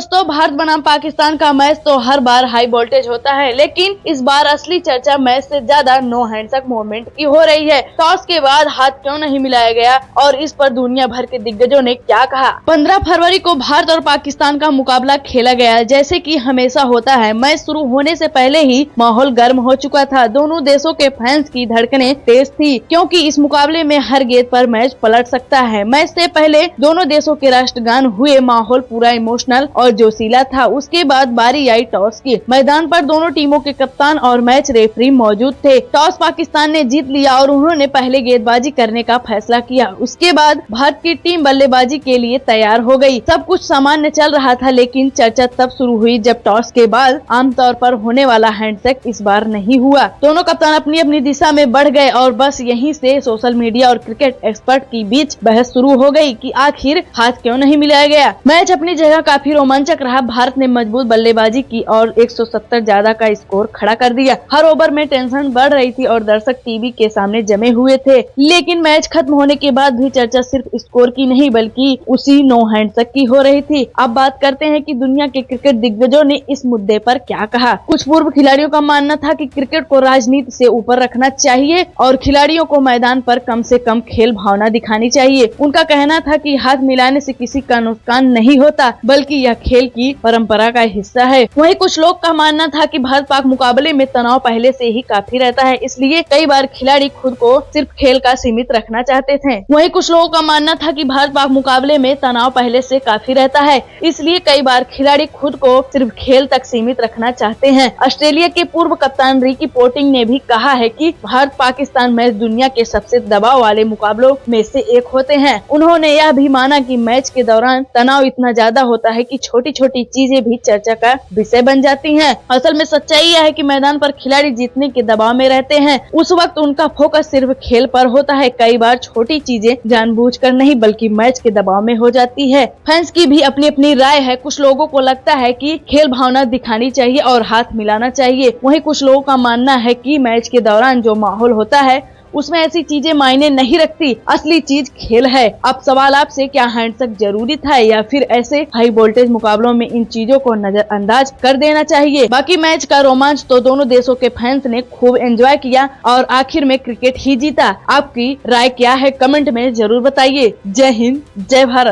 दोस्तों, भारत बनाम पाकिस्तान का मैच तो हर बार हाई वोल्टेज होता है, लेकिन इस बार असली चर्चा मैच से ज्यादा नो हैंड्स अप मूवमेंट की हो रही है। टॉस के बाद हाथ क्यों नहीं मिलाया गया और इस पर दुनिया भर के दिग्गजों ने क्या कहा। 15 फरवरी को भारत और पाकिस्तान का मुकाबला खेला गया। जैसे कि हमेशा होता है, मैच शुरू होने से पहले ही माहौल गर्म हो चुका था। दोनों देशों के फैंस की धड़कनें तेज थी, क्योंकि इस मुकाबले में हर गेंद पर मैच पलट सकता है। मैच से पहले दोनों देशों के राष्ट्रगान हुए, माहौल पूरा इमोशनल और जोशीला था। उसके बाद बारी आई टॉस की। मैदान पर दोनों टीमों के कप्तान और मैच रेफरी मौजूद थे। टॉस पाकिस्तान ने जीत लिया और उन्होंने पहले गेंदबाजी करने का फैसला किया। उसके बाद भारत की टीम बल्लेबाजी के लिए तैयार हो गई। सब कुछ सामान्य चल रहा था, लेकिन चर्चा तब शुरू हुई जब टॉस के बाद आमतौर पर होने वाला हैंडशेक इस बार नहीं हुआ। दोनों कप्तान अपनी अपनी दिशा में बढ़ गए और बस यहीं से सोशल मीडिया और क्रिकेट एक्सपर्ट के बीच बहस शुरू हो गई कि आखिर हाथ क्यों नहीं मिलाया गया। मैच अपनी जगह काफी रोमांचक रहा। भारत ने मजबूत बल्लेबाजी की और 170 ज्यादा का स्कोर खड़ा कर दिया। हर ओवर में टेंशन बढ़ रही थी और दर्शक टीवी के सामने जमे हुए थे। लेकिन मैच खत्म होने के बाद भी चर्चा सिर्फ स्कोर की नहीं, बल्कि उसी नो हैंड्स तक की हो रही थी। अब बात करते हैं कि दुनिया के क्रिकेट दिग्गजों ने इस मुद्दे पर क्या कहा। कुछ पूर्व खिलाड़ियों का मानना था कि क्रिकेट को राजनीति से ऊपर रखना चाहिए और खिलाड़ियों को मैदान पर कम से कम खेल भावना दिखानी चाहिए। उनका कहना था कि हाथ मिलाने से किसी का नुकसान नहीं होता, बल्कि यह खेल की परंपरा का हिस्सा है। वहीं कुछ लोग का मानना था कि भारत पाक मुकाबले में तनाव पहले से ही काफी रहता है, इसलिए कई बार खिलाड़ी खुद को सिर्फ खेल का सीमित रखना चाहते थे। वहीं कुछ लोगों का मानना था कि भारत पाक मुकाबले में तनाव पहले से काफी रहता है, इसलिए कई बार खिलाड़ी खुद को सिर्फ खेल तक सीमित रखना चाहते हैं। ऑस्ट्रेलिया के पूर्व कप्तान रिकी पोंटिंग ने भी कहा है कि भारत पाकिस्तान मैच दुनिया के सबसे दबाव वाले मुकाबलों में से एक होते हैं। उन्होंने यह भी माना कि मैच के दौरान तनाव इतना ज्यादा होता है कि छोटी छोटी चीजें भी चर्चा का विषय बन जाती हैं। असल में सच्चाई यह है कि मैदान पर खिलाड़ी जीतने के दबाव में रहते हैं। उस वक्त उनका फोकस सिर्फ खेल पर होता है। कई बार छोटी चीजें जानबूझकर नहीं, बल्कि मैच के दबाव में हो जाती है। फैंस की भी अपनी अपनी राय है। कुछ लोगों को लगता है कि खेल भावना दिखानी चाहिए और हाथ मिलाना चाहिए। वहीं कुछ लोगों का मानना है कि मैच के दौरान जो माहौल होता है उसमें ऐसी चीजें मायने नहीं रखती, असली चीज खेल है। अब सवाल आपसे, क्या हैंडशेक जरूरी था या फिर ऐसे हाई वोल्टेज मुकाबलों में इन चीजों को नजरअंदाज कर देना चाहिए। बाकी मैच का रोमांच तो दोनों देशों के फैंस ने खूब एंजॉय किया और आखिर में क्रिकेट ही जीता। आपकी राय क्या है, कमेंट में जरूर बताइए। जय हिंद, जय भारत।